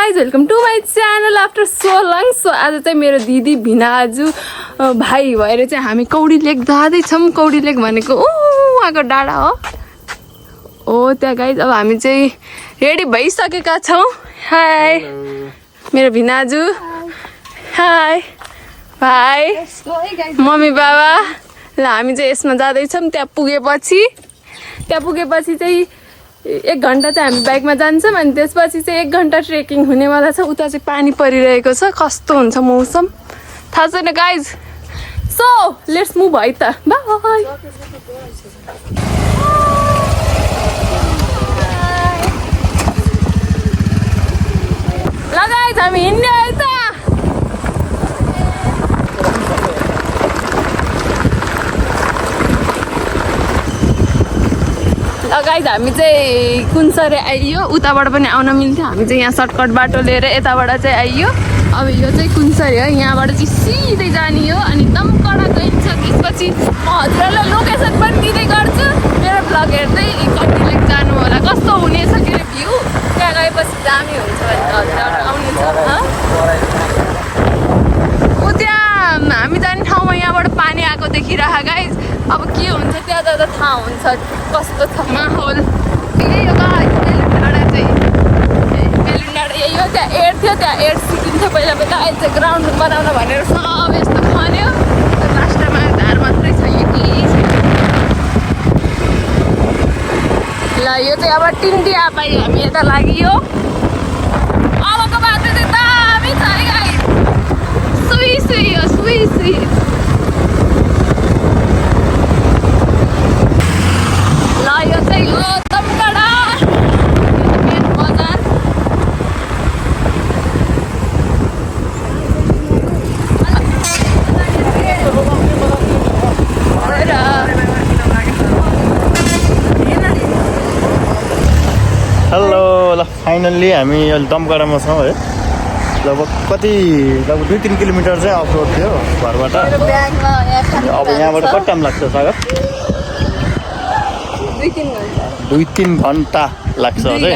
Guys welcome to my channel after so long. सो आज चाहिँ मेरो दिदी भिनाजु भाइ भएर चाहिँ हामी कौडी लेक जाँदैछौँ। कौडी लेक भनेको उहाँको डाँडा हो त्यहाँ गाइज। अब हामी चाहिँ रेडी भइसकेका छौँ। हाई मेरो भिनाजु, हाई भाइ, मम्मी बाबा। ल हामी चाहिँ यसमा जाँदैछौँ। त्यहाँ पुगेपछि चाहिँ 1 घन्टा चाहिँ हामी बाइकमा जान्छौँ अनि त्यसपछि चाहिँ 1 घन्टा ट्रेकिङ हुनेवाला छ। उता चाहिँ पानी परिरहेको छ, कस्तो हुन्छ मौसम थाहा छैन गाइज। सो लेट्स मुभ है त, बाइ। ल गाइज हामी हिँड्ने है त। गाइज हामी चाहिँ कुनसरे आइयो, उताबाट पनि आउन मिल्थ्यो। हामी चाहिँ यहाँ सर्टकट बाटो लिएर यताबाट चाहिँ आइयो। अब यो चाहिँ कुनसरे हो, यहाँबाट चाहिँ सिधै जाने हो अनि दमकडा गइन्छ। त्यसपछि म हजुरहरूलाई लोकेसन पनि दिँदै गर्छु। मेरो भ्लग हेर्दै कति लेक जानु होला, कस्तो हुनेछ के अरे भ्यू। त्यहाँ गएपछि दामी हुन्छ भने हजुरहरू आउनेछ। ऊ त्यहाँ हामी जाने ठाउँमा यहाँबाट पानी आएको देखिरह गाइज। अब के हुन्छ त्यहाँ जाँदा थाहा हुन्छ कस्तो छ माहौल। यही हो गाइज बेलुन डाँडा चाहिँ, बेलुन डाँडा यही हो। त्यहाँ एड थियो, त्यहाँ एड सिकिन्थ्यो पहिला पहिला। अहिले चाहिँ ग्राउन्ड बनाउन भनेर सब यस्तो खन्यो। लास्टमा धार मात्रै छ, यो केही छैन। ल यो चाहिँ अब टिन्डिया पाइ हामी यता लाग्यो। अबको बाटो चाहिँ दामी छ है गाइज, सुई हो सुई। यो चाहिँ हो दमकडा मेन बजार। हेलो, ल फाइनल्ली हामी अहिले दमकडामा छौँ है। लगभग 2-3 किलोमिटर चाहिँ अफ रोड थियो घरबाट। अब यहाँबाट कति टाइम लाग्छ सागर? 2-3 घन्टा लाग्छ अझै।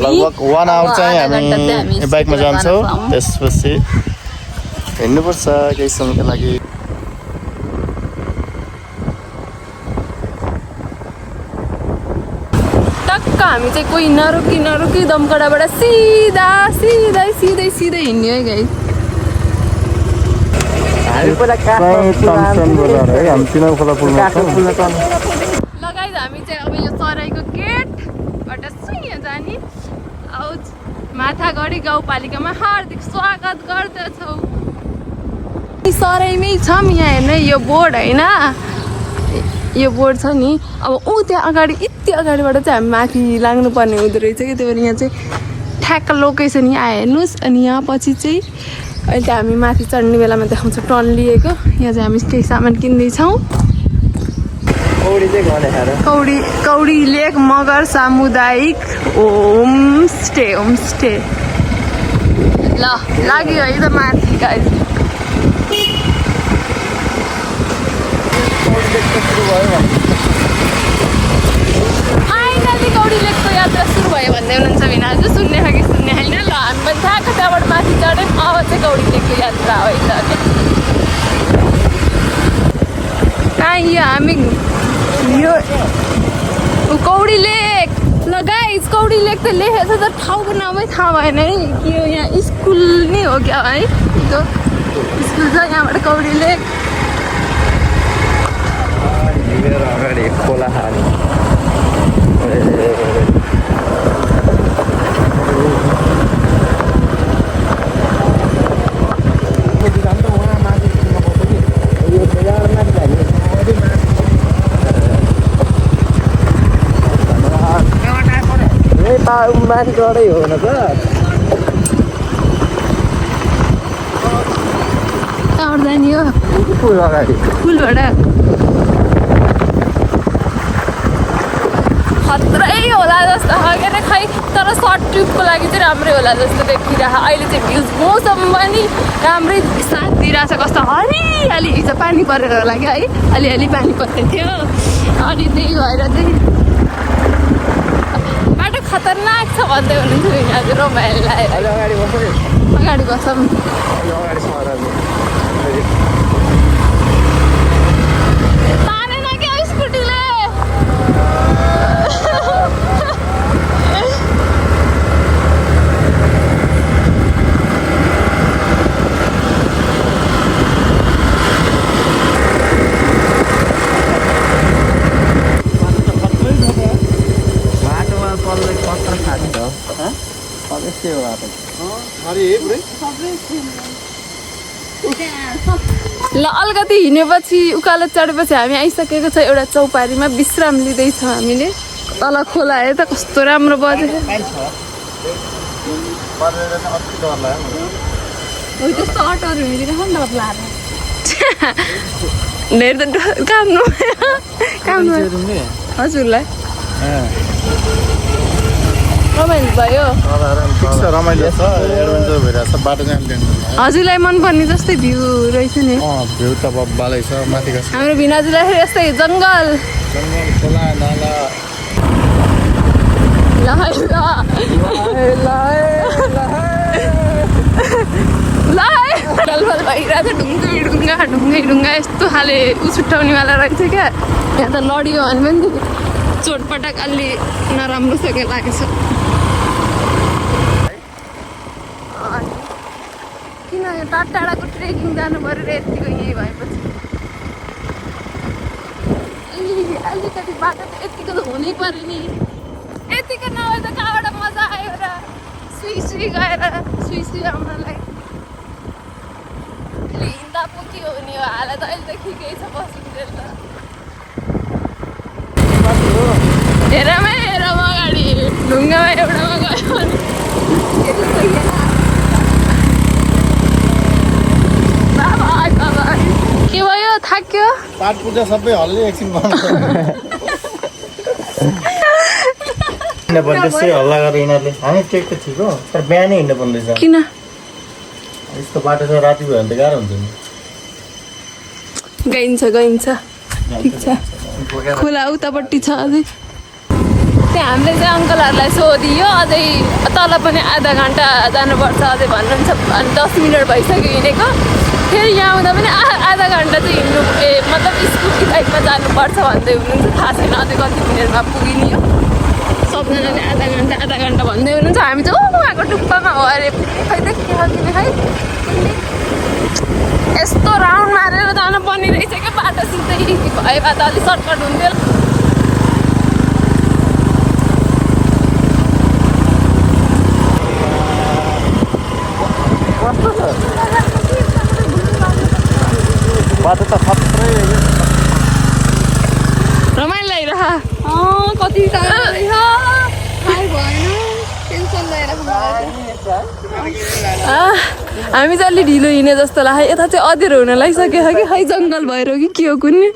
लगभग 1 आवर चाहिँ हामी बाइकमा जान्छौँ। त्यसपछि हिँड्नुपर्छ केही समयको लागि। टक्क हामी चाहिँ कोही नरोकी दमकडाबाट सिधै हिँड्ने है गाइस। हामी चाहिँ अब यो सराईको गेटबाट सुइँ जाने। आउज माथागढी गाउँपालिकामा हार्दिक स्वागत गर्दछौँ। सराईमै छौँ। यहाँ हेर्नु यो बोर्ड होइन, यो बोर्ड छ नि। अब त्यहाँ अगाडि यति अगाडिबाट चाहिँ हामी माथि लाग्नुपर्ने हुँदो रहेछ कि। त्यही भएर यहाँ चाहिँ ठ्याक्क लोकेसन यहाँ हेर्नुहोस्। अनि यहाँ पछि चाहिँ अहिले चाहिँ हामी माथि चढ्ने बेलामा देखाउँछ टर्न लिएको। यहाँ चाहिँ हामी केही सामान किन्दैछौँ। कौडी लेक मगर सामुदायिक होमस्टे ल लाग्यो है त माथि गाइस। फाइनली कौडी लेकको यात्रा सुरु भयो भन्दै हुनुहुन्छ भिनाजु। सुन्ने खालि सुन्ने होइन। ल हामी पनि ठ्याक्क त्यहाँबाट माथि चढ्यौँ। अब चाहिँ कौडी लेकको यात्रा भइसक्यो। कहाँ यो हामी यो कौडी लेक। ल गाइस कौडी लेक त लेखेको छ त ठाउँको नामै थाहा भएन है कि यो यहाँ स्कुल नै हो क्या है। त्यो स्कुल छ यहाँबाट कौडी लेक। अगाडि खोला हाल माथिबाटै हो न त। कहाँबाट जाने हो? पुलबाट खत्रै होला जस्तो के अरे खै। तर सर्ट ट्रिपको लागि चाहिँ राम्रै होला जस्तो देखिरहेको। अहिले चाहिँ भ्युज मौसम पनि राम्रै साथ दिइरहेछ। कस्तो हरियाली, हिजो पानी परेर होला क्या है, अलिअलि पानी परेको थियो। अनि त्यही भएर चाहिँ बाटो खतरनाक छ भन्दै हुनुहुन्थ्यो यिनीहरू रमाइलोलाई अगाडि बस्छ कि अगाडि बसौँ अगाडि तानेन क्या स्कुटीले बाटोमा चल्दै कत्र खान्छ अवश्य बाटो ल अलिकति हिँडेपछि उकालो चढेपछि हामी आइसकेको छ एउटा चौपारीमा विश्राम लिँदैछौँ हामीले तल खोला हेर त कस्तो राम्रो बजेको त्यस्तो अटोहरू हिँडिरहेको नि त धेरै त काम काम हजुरलाई रमाइलो भयो रमाइलो छ एडभेन्चर भइरहेको छ बाटो चाहिँ हजुरलाई मनपर्ने जस्तै भ्यू रहेछ नि भ्यू त बब्बालै छ माथिको हाम्रो भिनाजुलाई फेरि यस्तै जङ्गल जङ्गल खोला नाला डलफल भइरहेको छ ढुङ्गा यस्तो खाले छुट्याउनेवाला रहेछ क्या यहाँ त लडियो भने पनि चोटपटक अलि नराम्रो छ क्या लागेको छ किन यो टाढाको ट्रेकिङ जानु पऱ्यो र यतिको यहीँ भएपछि अलिकति बाटो त यतिको त हुनै पऱ्यो नि यतिको नभए त कहाँबाट मजा आयो र सुई गएर सुई आउनलाई अहिले हिँड्दा पो के हुने हो हाल त अहिले त ठिकै छ बसिन्जेल त हेरमै हेरौँ अगाडि ढुङ्गामा एउटामा गयो भने के भयो थाक्यो पाठ पूजा सबै हल्ले एकछिन त्यसै हल्ला गरेर यिनीहरूले हामी टेक त ठिक हो तर बिहानै हिँड्नु पर्ने रहेछ किन यस्तो बाटो छ राति भयो भने त गाह्रो हुन्छ नि गइन्छ ठिक छ खोला उतापट्टि छ अझै त्यहाँ हामीले चाहिँ अङ्कलहरूलाई सोधियो अझै तल पनि आधा घन्टा जानुपर्छ अझै भन्नुहुन्छ अनि 10 मिनट भइसक्यो हिँडेको फेरि यहाँ आउँदा पनि आधा घन्टा चाहिँ हिँड्नु मतलब स्कुटी बाइकमा जानुपर्छ भन्दै हुनुहुन्छ थाहा छैन अझै कति मिनटमा पुगिने हो सबजनाले आधा घन्टा भन्दै हुनुहुन्छ हामी चाहिँ उहाँको टुप्पामा हो अरे खै त के हो तिमी खै यस्तो राउन्ड मारेर जानु पर्ने रहेछ क्या बाटो सिधै भयो भए त अलिक सर्टकट हुन्थ्यो बाटो त खत्रै रमाइलो लागिरह कति हामी चाहिँ अलि ढिलो हिँडे जस्तो लाग्यो यता चाहिँ अँध्यारो हुन लागिसक्यो कि खै जङ्गल भएर कि के हो कुन्नी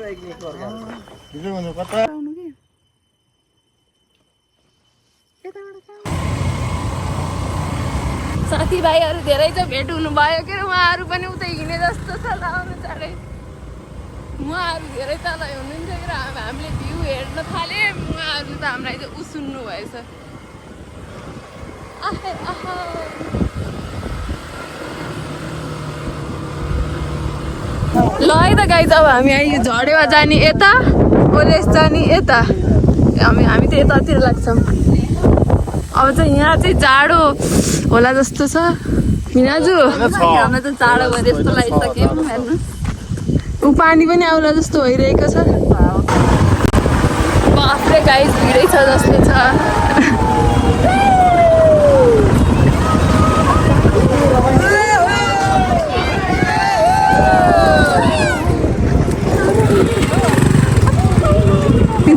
साथीभाइहरू धेरै चाहिँ भेट हुनुभयो के उहाँहरू पनि उतै हिँडे जस्तो छ लाउनु चाँडै उहाँहरू धेरै तल हुनुहुन्थ्यो कि हामीले भ्यू हेर्न थाल्यौँ उहाँहरू त हामीलाई चाहिँ सुन्नु भएछ ल है त गाई अब हामी अहिले झडेवा जाने यता ओलेस जाने यता हामी त यतातिर लाग्छौँ अब चाहिँ यहाँ चाहिँ जाडो होला जस्तो छ मिनाजु हामीलाई त जाडो भयो जस्तो लागिसक्यो हेर्नु ऊ पानी पनि आउला जस्तो भइरहेको छ बाफ्रे गाई भिडै छ जस्तो छ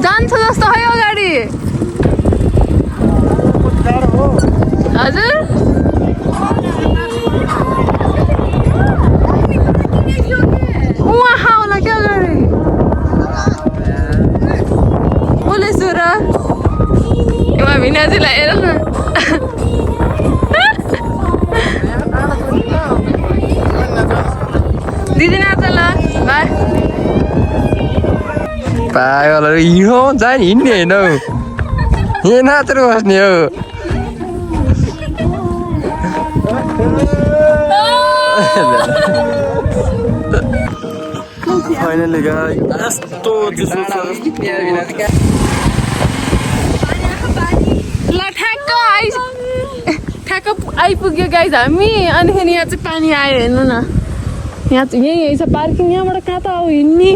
जान्छ जस्तो है अगाडि हजुर उहाँ होला क्या अगाडि बोले सुर उहाँ भिनाजीलाई हेर न दिदी नाच ल बाई पागल हिँड्नु जाने हिँड्ने होइन यहाँ नाचेर बस्ने हो फाइनली गाइस यस्तो चिसो छ ल ठ्याक्क आइपुग्यो गाइज हामी अनिखेरि यहाँ चाहिँ पानी आयो हेर्नु न यहाँ चाहिँ यही छ पार्किङ यहाँबाट कहाँ त अब हिँड्ने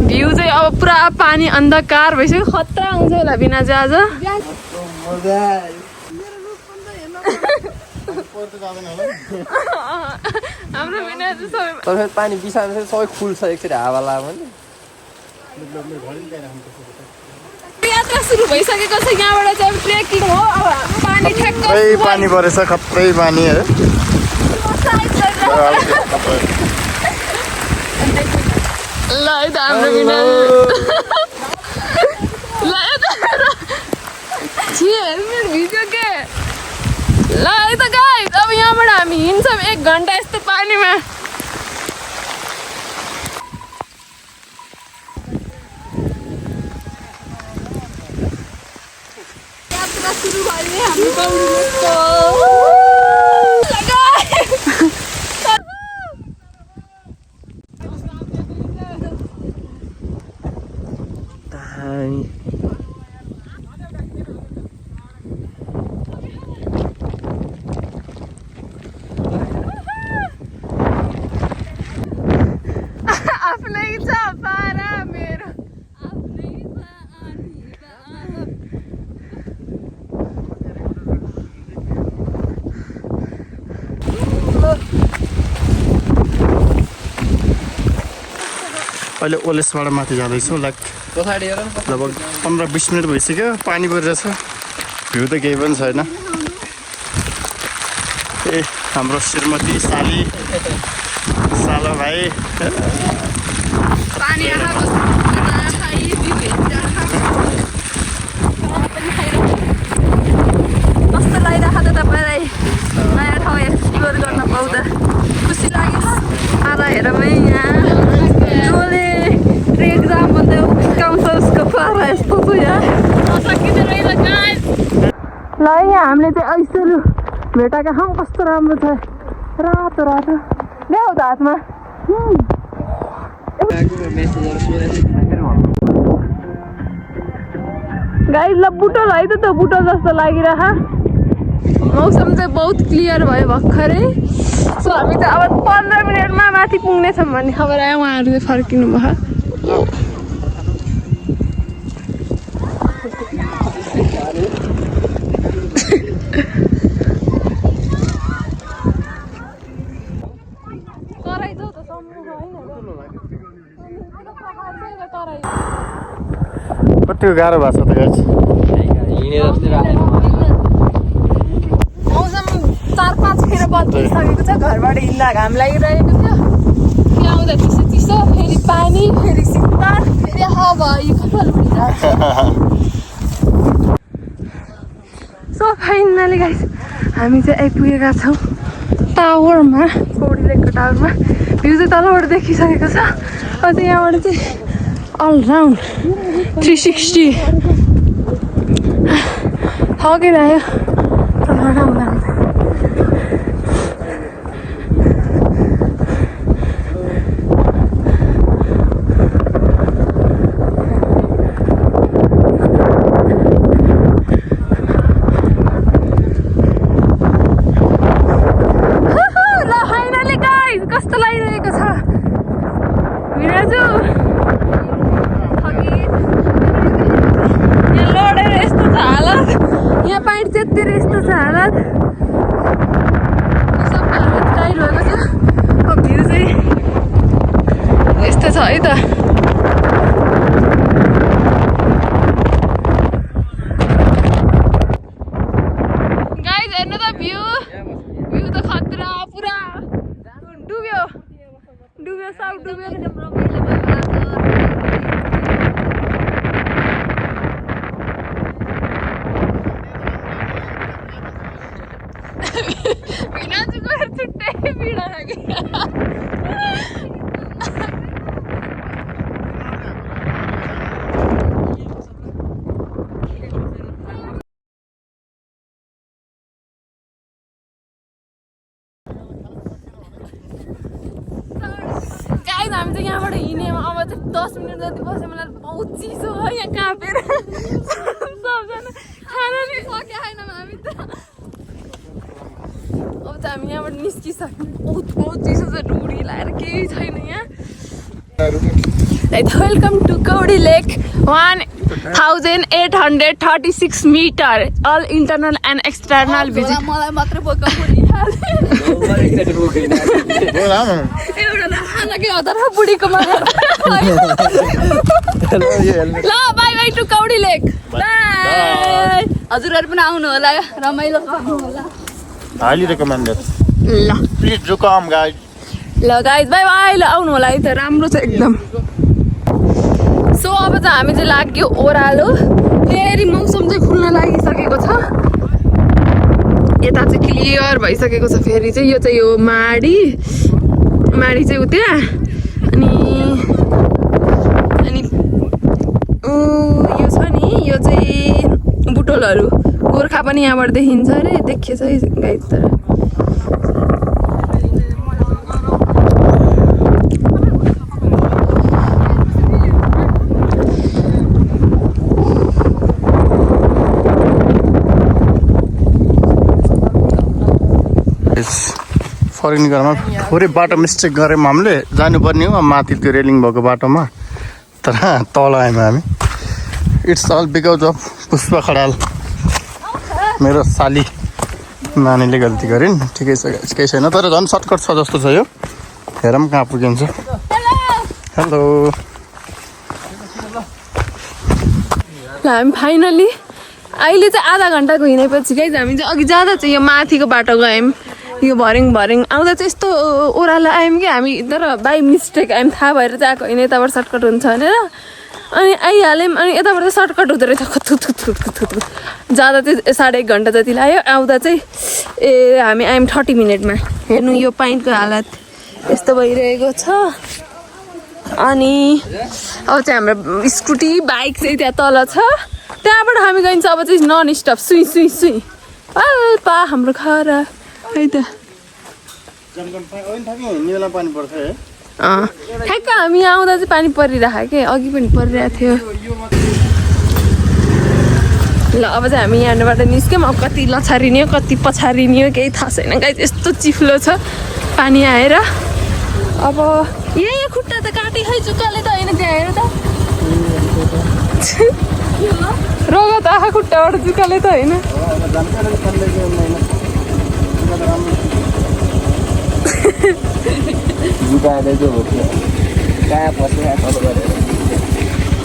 भ्यू चाहिँ अब पुरा पानी अन्धकार भइसक्यो खतरा आउँछ होला बिना चाहिँ आज हाम्रो बिना चाहिँ सबै पानी बिसाएर सबै खुल्छ एकचोटि हावा लाग्यो भने यात्रा सुरु भइसकेको छ यहाँबाट चाहिँ ट्रेकिङ हो अब पानी ठ्याक्क पानी परेछ खत्रै पानी है ल है त हाम्रो बिना ल हेलमेट भिज्यो के ल है त गाइस अब यहाँबाट हामी हिँड्छौँ 1 घन्टा यस्तो पानीमा यात्रा सुरु भयो हाम्रो पौडीको अहिले ओलेसबाट माथि जाँदैछौँ लगभग 15-20 मिनट भइसक्यो पानी परिरहेछ भ्यू त केही पनि छैन ए हाम्रो श्रीमती सालो भाइ पानी कस्तो लागिरहेको त तपाईँलाई नयाँ ठाउँ एक्सप्लोर गर्न पाउँदा खुसी लाग्यो आज हेरमै यहाँ जसले ट्रेक जाम भन्दै हिर्काउँछ उसको पारा यस्तो छ यहाँ ल यहाँ हामीले चाहिँ ऐसुरु भेटाएका छौँ कस्तो राम्रो छ रातो रातो ल्याऊ त हातमा गाई ल बुटोल है त बुटोल जस्तो लागिरह मौसम चाहिँ बहुत क्लियर भयो भर्खरै सो हामी चाहिँ अब 15 मिनटमा माथि पुग्नेछौँ भन्ने खबर आयो उहाँहरू चाहिँ फर्किनु भयो कतिको गाह्रो भएको छ त गाइस मौसम 4-5 खेर बदलिसकेको छ घरबाट हिँड्दा घाम लागिरहेको थियो यहाँ आउँदा चिसो फेरि पानी फेरि शीतल फेरि हावा यो कपाल सो फाइनली गाइस हामी चाहिँ आइपुगेका छौँ टावरमा पौडी लेकको टावरमा भ्यू चाहिँ तलबाट देखिसकेको छ अझै यहाँबाट चाहिँ अलराउन्ड 360 थकिरह्यो तलबाट आउँदा कस्तो लागिरहेको छ विराजु यहाँ लडेर यस्तो छ हालत यहाँ पाइट चेतेर यस्तो छ हालत सबै हालत टाइट भएको छ अब भ्यू चाहिँ यस्तो छ है त गाइस हेर्नु त भ्यू त खतरा पुरा डुब्यो सब डुब्यो विनाजुको छुट्टै पीडा लाग्यो हामी चाहिँ यहाँबाट हिँड्यौँ अब चाहिँ 10 मिनट जति बस्यो मलाई बहुत चिसो हो यहाँ काँपेर सबजना खाना नि सके छैनौँ हामी त अब चाहिँ हामी यहाँबाट निस्किसक्यौँ बहुत चिसो छ ढुडी लाएर केही छैन यहाँ welcome to Kaudi lake 1836 meter अल इन्टरनल एन्ड एक्सटर्नल भिजिट मलाई मात्र बोका ल bye bye to Kaudi lake bye हजुरहरू पनि आउनु होला रमाइलो गर्नु होला हाइली रेकमेन्डेड ल प्लिज डु कम गाइज ल गाइज बाई बाई ल आउनु होला है त राम्रो छ एकदम सो अब चाहिँ हामी चाहिँ लाग्यो ओह्रालो फेरि मौसम चाहिँ खुल्न लागिसकेको छ यता चाहिँ क्लियर भइसकेको छ फेरि चाहिँ यो चाहिँ यो माडी चाहिँ उता अनि यो छ नि यो चाहिँ बुटोलहरू गोर्खा पनि यहाँबाट देखिन्छ अरे देखिएछ है गाइज तर फर्किने क्रममा थोरै बाटो मिस्टेक गऱ्यौँ हामीले जानुपर्ने हो माथि त्यो रेलिङ भएको बाटोमा तर तल आयौँ हामी it's all because of Pushpa Khadal मेरो साली नानीले गल्ती गरिन् ठिकै छ केही छैन तर झन् सर्टकट छ जस्तो छ यो हेरौँ कहाँ पुगिन्छ हेलो ल हामी फाइनली अहिले चाहिँ आधा घन्टाको हिँडेपछि गाइज हामी चाहिँ अघि जाँदा चाहिँ यो माथिको बाटो गयौँ यो भरिङ आउँदा चाहिँ यस्तो ओह्रालो आयौँ कि हामी तर बाई मिस्टेक आयौँ थाहा भएर चाहिँ आएको होइन यताबाट सर्टकट हुन्छ भनेर अनि आइहाल्यौँ अनि यताबाट चाहिँ सर्टकट हुँदो रहेछ खुत जाँदा चाहिँ 1.5 घन्टा जति लाग्यो आउँदा चाहिँ हामी आयौँ 30 मिनटमा हेर्नु यो पाइन्टको हालत यस्तो भइरहेको छ अनि अब चाहिँ हाम्रो स्कुटी बाइक चाहिँ त्यहाँ तल छ त्यहाँबाट हामी गइन्छ अब चाहिँ नन स्टप सुई पा हाम्रो खरा है त ठ्याक्क हामी आउँदा चाहिँ पानी परिरहेको के अघि पनि परिरहेको थियो ल अब चाहिँ हामी यहाँबाट निस्क्यौँ अब कति लछारिने हो कति पछारिने हो केही थाहा छैन गाइस यस्तो चिफ्लो छ पानी आएर अब यही खुट्टा त काटे खै चुक्काले त होइन त्यहाँ हेर त रोग त आँखा खुट्टाबाट चुक्काले त होइन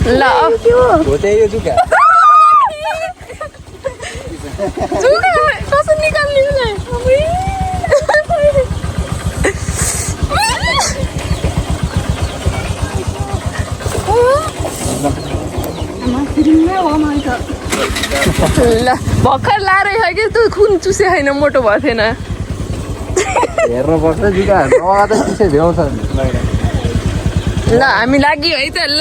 ल कसरी निकाल्ने ल भर्खर लाएर कि तँ खुन चुसे होइन मोटो भएको थिएन हेर्नुपर्छ जुका चिसै भ्याउँछ ल हामी लाग्यो है त ल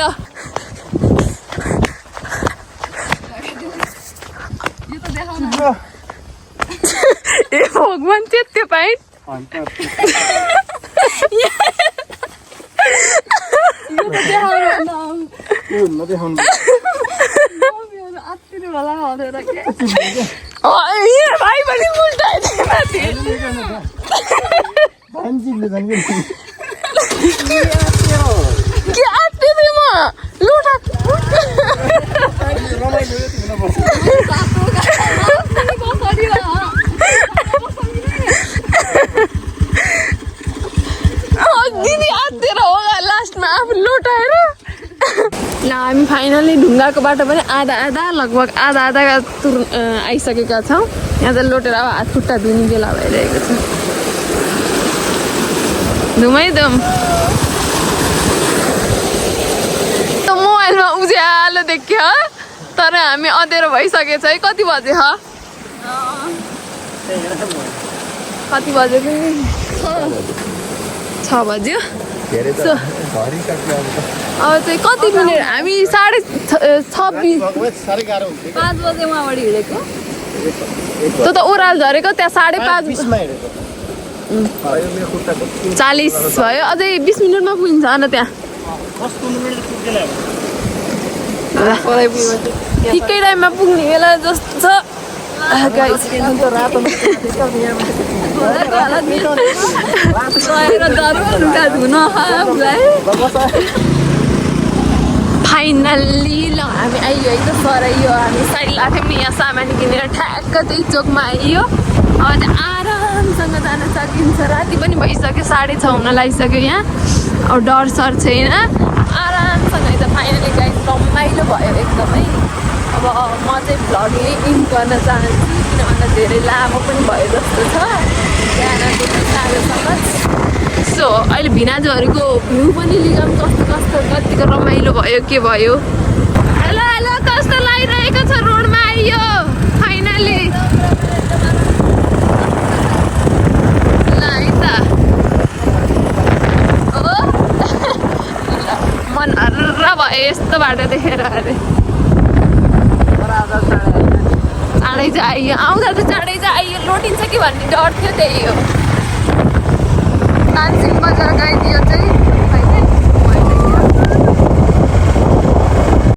ए भगवान् त्यो पाइन् भाइ पनि के आँट्ने थिएँ म लुटा दिदी आत्तिएर होला लास्टमा आफू लुटाएर ल हामी फाइनली ढुङ्गाको बाटो पनि आधा लगभग आधा आइसकेका छौँ यहाँ चाहिँ लोटेर अब हात खुट्टा धुने बेला भइरहेको छ धुम मोबाइलमा उज्यालो देख्यो तर हामी अँधेरो भइसकेछ है कति बजे कति बजे 6 बज्यो अब चाहिँ कति मिनट हामी 26:30 5 बजे उहाँबाट हिँडेको त्यो त ओह्रालो झरेको त्यहाँ 5:30 40 भयो, अझै 20 मिनटमा पुगिन्छ न त्यहाँ। ठिकै टाइममा पुग्ने बेला जस्तो छ। गाइस फाइनल्ली ल हामी आइयो है त सराइयो। हामी साइड लाग्थ्यौँ नि यहाँ सामान किनेर ठ्याक्क त्यही चोकमा आइयो। अब चाहिँ आरामसँग जान सकिन्छ। राति पनि भइसक्यो, 6:30 हुन लागिसक्यो यहाँ। अब डर सर छैन, आरामसँग है त फाइनली गाइस रमाइलो भयो एकदमै। अब म चाहिँ भ्लग यही इन्ड गर्न चाहन्छु, किन भन्दा धेरै लामो पनि भयो जस्तो छ बिहानको 4:00 सो अहिले भिनाजुहरूको भ्यू पनि लिगम कतिको रमाइलो भयो के भयो। हेलो हेलो कस्तो लागिरहेको छ, रोडमा आइयो फाइनली। ल है त मन हर्र भयो यस्तो बाटो देखेर। अरे चाँडै चाहिँ आइयो, आउँदा त चाँडै चाहिँ आइयो, लोटिन्छ कि भन्ने डर थियो, त्यही हो।